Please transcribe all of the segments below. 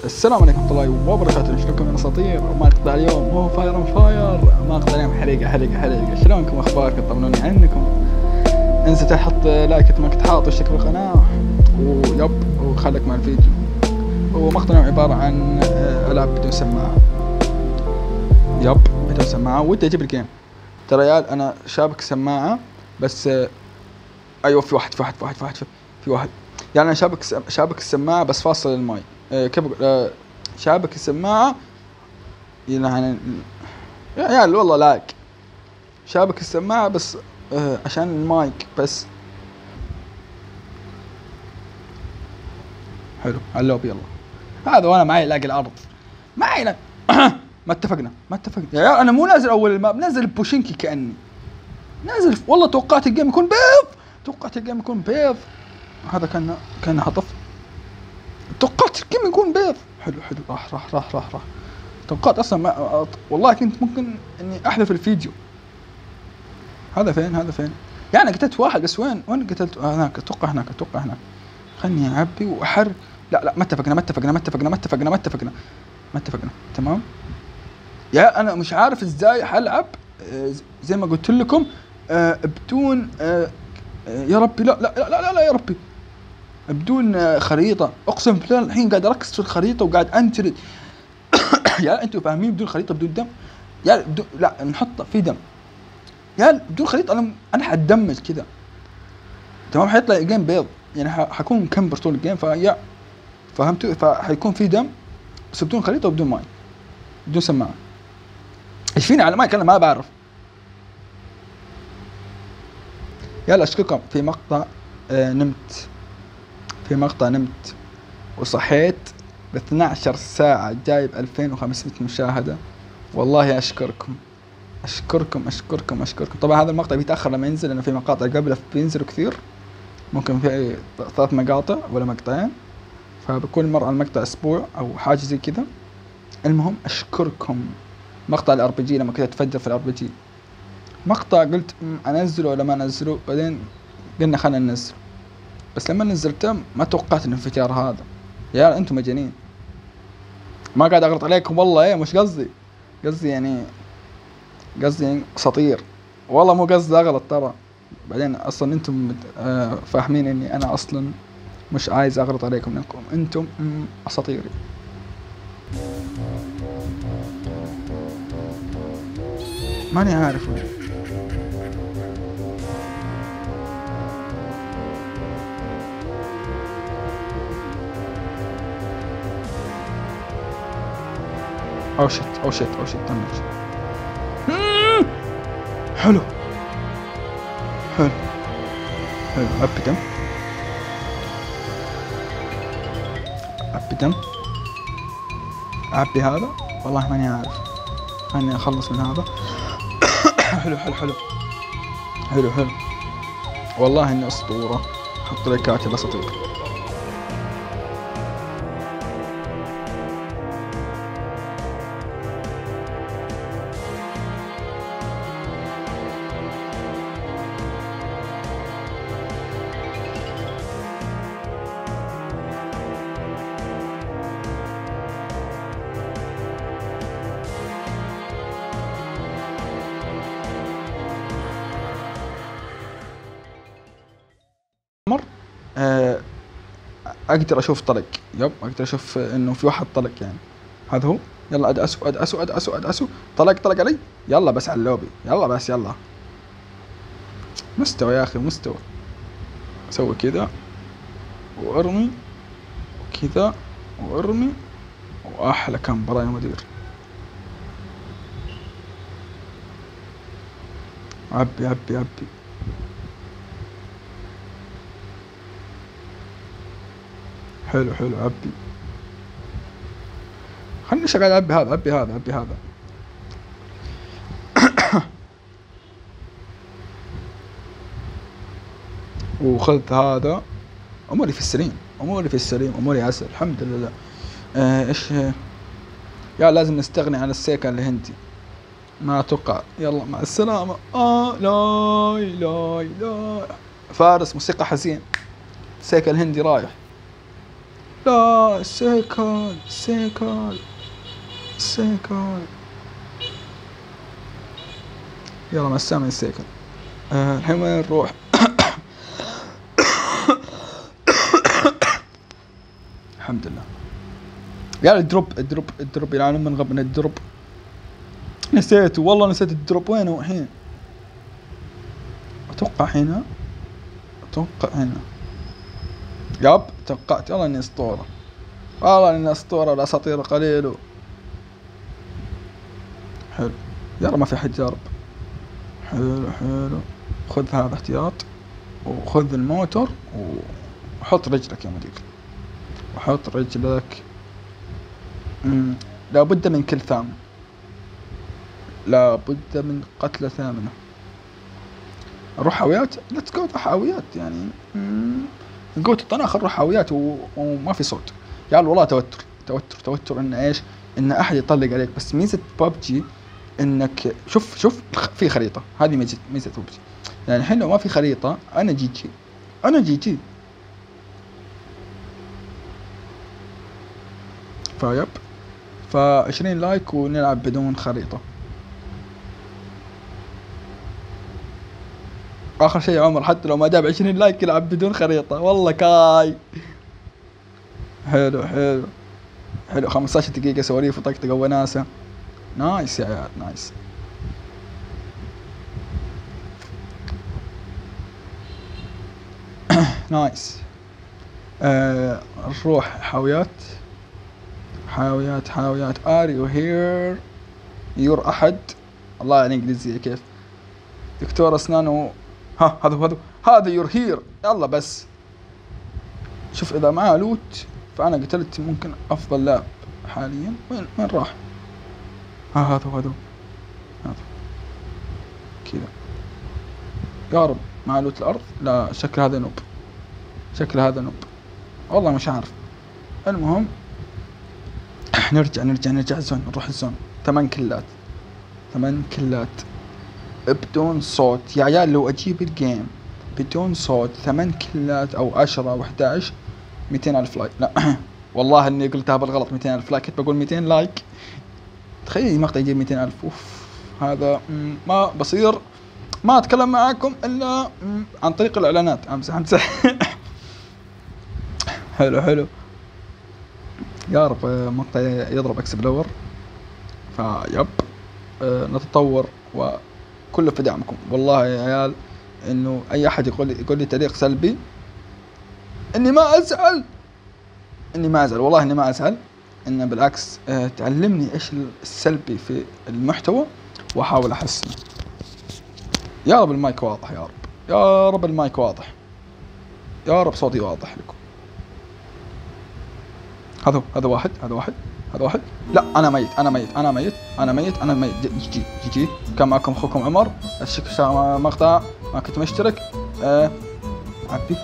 السلام عليكم ورحمة الله وبركاته. شلونكم يا اساطير؟ مقطع اليوم هو فاير اون فاير. مقطع اليوم حريقة. شلونكم؟ اخباركم؟ طمنوني عنكم. انسى تحط لايك مثل ما كنت حاط واشترك بالقناة وخليك مع الفيديو. ومقطع اليوم عبارة عن العاب بدون سماعة. بدون سماعة ودي اجيب الجيم. ترى يا انا شابك سماعة بس ايوه في واحد يعني انا شابك السماعة بس فاصل الماي. كيف شابك السماعة يعني والله لايك شابك السماعة بس عشان المايك بس. حلو اللوب يلا هذا وانا معي لاقي الارض معي ما اتفقنا يا انا مو نازل اول الماب، نازل بوشينكي كأني نازل والله. توقعت الجيم يكون بيض. هذا كان هطف. توقعت الجيم يكون بيض. حلو راح. توقعت اصلا ما والله كنت ممكن اني احذف الفيديو. هذا فين يعني قتلت واحد بس وين قتلت؟ هناك اتوقع هناك خلني اعبي واحرق. لا ما اتفقنا. تمام يا انا مش عارف ازاي حلعب زي ما قلت لكم بدون يا ربي لا يا ربي بدون خريطة. اقسم بالله الحين قاعد اركز في الخريطة وقاعد انترد. يا انتوا فاهمين؟ بدون خريطة بدون دم يا لا نحطه في دم يا بدون خريطة. انا حتدمج كذا تمام. حيطلع الجيم بيض يعني حكون مكمبر طول الجيم. فيا فهمتوا؟ فحيكون في دم بس بدون خريطة وبدون ماي بدون سماعة. ايش فيني على مايك؟ انا ما بعرف. يلا اشكركم في مقطع نمت وصحيت ب 12 ساعة جايب 2500 مشاهدة. والله اشكركم. طبعا هذا المقطع بيتأخر لما ينزل لأنه في مقاطع قبله بينزلوا كثير، ممكن في 3 مقاطع ولا مقطعين، فبكون مرة المقطع اسبوع او حاجة زي كذا. المهم اشكركم. مقطع الار بي جي لما كنت اتفجر في الار بي جي، مقطع قلت انزله ولا ما انزله، بعدين قلنا خلينا ننزل. بس لما نزلته ما توقعت الانفجار هذا. يا انتم مجانين. ما قاعد اغلط عليكم والله، مش قصدي يعني اساطير والله، مو قصدي اغلط ترى. بعدين اصلا انتم فاهمين اني انا اصلا مش عايز اغلط عليكم لانكم انتم اساطيري. ماني عارف او شيت دمج. حلو عبي هذا والله ماني عارف. خليني اخلص من هذا. حلو والله اني اسطورة. حط لي كاتب اساطير. اقدر اشوف طلق. اقدر اشوف انه في واحد طلق يعني. هذا هو. يلا ادعسوا طلق علي. يلا بس على اللوبي. يلا مستوى يا اخي مستوى. اسوي كذا وارمي وكذا وارمي واحلى كامبرا يا مدير. عبي حلو عبي. خلني شغال. عبي هذا وخذت هذا. اموري في السليم اموري عسل الحمد لله. ايش يا لازم نستغني عن السيكل الهندي. ما اتوقع. يلا مع السلامة. لا فارس موسيقى حزين. سيكل الهندي رايح. لا السيكل السيكل السيكل. يلا مع السلامة السيكل. الحين وين نروح؟ الحمد لله. يا الدروب يلعن من غبنا الدروب. نسيته والله، نسيت الدروب وينه الحين. اتوقع هنا، اتوقع هنا. ياب توقعت. والله اني اسطورة، والله اني اسطورة. الاساطير قليل. حلو يلا ما في حد جارب. حلو حلو. خذ هذا احتياط، وخذ الموتور، وحط رجلك يا مدير، وحط رجلك. لابد من كل ثامن، لابد من قتلة ثامنة. نروح حاويات. ليتس جو حاويات يعني. نقول الطناخ نروح حاويات وما في صوت. يا والله توتر ان ايش؟ ان احد يطلق عليك. بس ميزة ببجي انك شوف في خريطة. هذه ميزة ببجي. يعني الحين لو ما في خريطة انا جي. فيب 20 لايك ونلعب بدون خريطة. اخر شيء يا عمر، حتى لو ما جاب 20 لايك يلعب بدون خريطة. والله كاي. حلو 15 دقيقة سواليف وطقطقة وناسة. نايس يا عيال نايس. نايس. نروح حاويات. Are you here؟ يور أحد. الله يعني إنجليزية كيف. دكتور أسنان هذا يور هير. يلا بس شوف إذا معاه لوت فأنا قتلت ممكن أفضل لاعب حاليا. وين راح؟ هذا كذا. يا رب معاه لوت الأرض. لا شكل هذا نوب. والله مش عارف. المهم نرجع الزون. نروح الزون. 8 كلات بدون صوت يا عيال. لو اجيب الجيم بدون صوت 8 كلات او 10 او 11 200,000 لايك. لا والله اني قلتها بالغلط. 200,000 لايك. كنت بقول 200 لايك. تخيل مقطع يجيب 200,000. اوف هذا ما بصير ما اتكلم معاكم الا عن طريق الاعلانات. امزح. حلو يا رب مقطع يضرب اكسبلور. فيب نتطور وكله في دعمكم. والله يا عيال انه اي احد يقول لي تعليق سلبي اني ما ازعل. والله اني ما ازعل. ان بالعكس تعلمني ايش السلبي في المحتوى واحاول احسنه. يا رب المايك واضح. يا رب المايك واضح. يا رب صوتي واضح لكم. هذا واحد. لا انا ميت. جي. كان معكم اخوكم عمر. الشكر مقطع ما كنت مشترك. عبي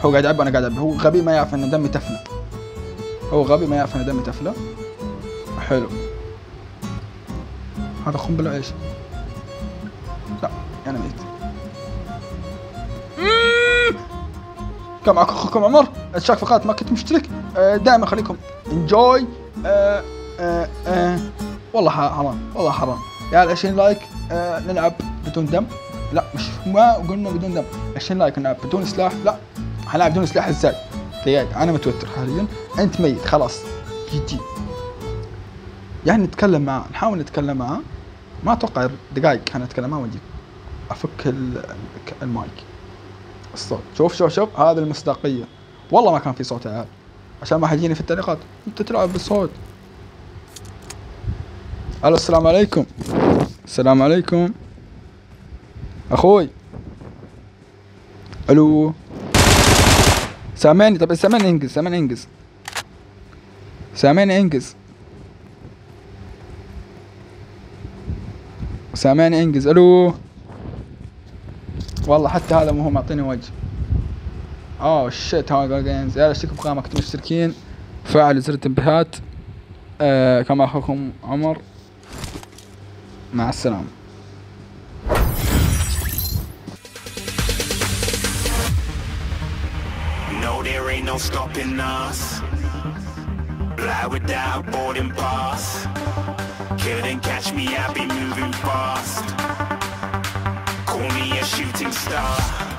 هو قاعد يعبي وانا قاعد اعبي. هو غبي ما يعرف ان دمي تفلى. حلو. هذا قنبله ايش؟ لا انا ميت. كان معكم اخوكم عمر. اشتراك في القناة ما كنت مشترك. دائما خليكم انجوي. والله حرام يا 20 لايك. نلعب بدون دم. لا مش ما قلنا بدون دم. 20 لايك نلعب بدون سلاح. لا هنلعب بدون سلاح ازاي؟ دقيقة انا متوتر حاليا. انت ميت خلاص. جي يعني نحاول نتكلم معاه. ما اتوقع دقائق هنتكلم معاه ونجي افك المايك. الصوت. شوف هذه المصداقية. والله ما كان في صوت يا عيال عشان ما حيجيني في التعليقات انت تلعب بالصوت. الو السلام عليكم اخوي. الو سامعني؟ طب سامعني انجز. الو والله حتى هذا مو معطيني وجه. شيت هاجر جيمز. يا اشتركوا بقناة ما كنتم مشتركين. فعلوا زر التنبيهات. كما اخوكم عمر. مع السلامة. No, there ain't ain't no stopping us. Fly without boarding pass. Couldn't catch me, I'll be moving fast. Call me a shooting star.